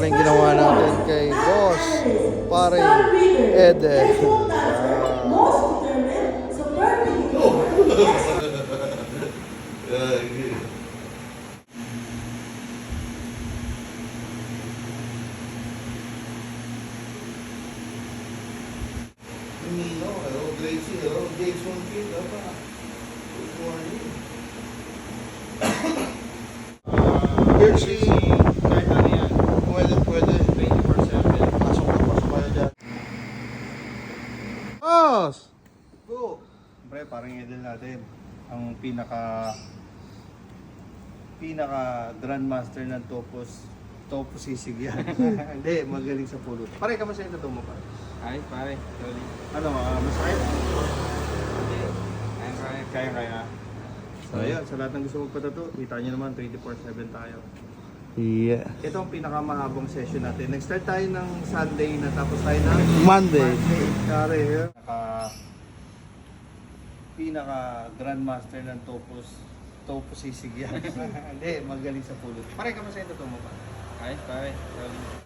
rin ginawa natin kay Boss Pare Ede. Jersey, kahit ano yan, pwede. 24/7. Pasok kayo dyan. Boss! Go! Siyempre, parang idol natin. Ang pinaka grandmaster ng Topo sisig yan. Hindi, magaling sa pulot. Pare, kamusta yung totoo mo pa? Ay, pare. Sorry. Ano, masakit? Hindi. Kaya. Kaya. So, ayun, sa lahat ng gusto magpatato, kita nyo naman, 24/7 tayo. Yeah. Ito ang pinakamahabang session natin. Nag-start tayo ng Sunday, natapos tayo ng Monday. Kare, pinaka grandmaster ng Topo sisig yan. Hindi, magaling sa pulot. Pare, kamusta yung totoo mo pa? Ay, pare. Sorry.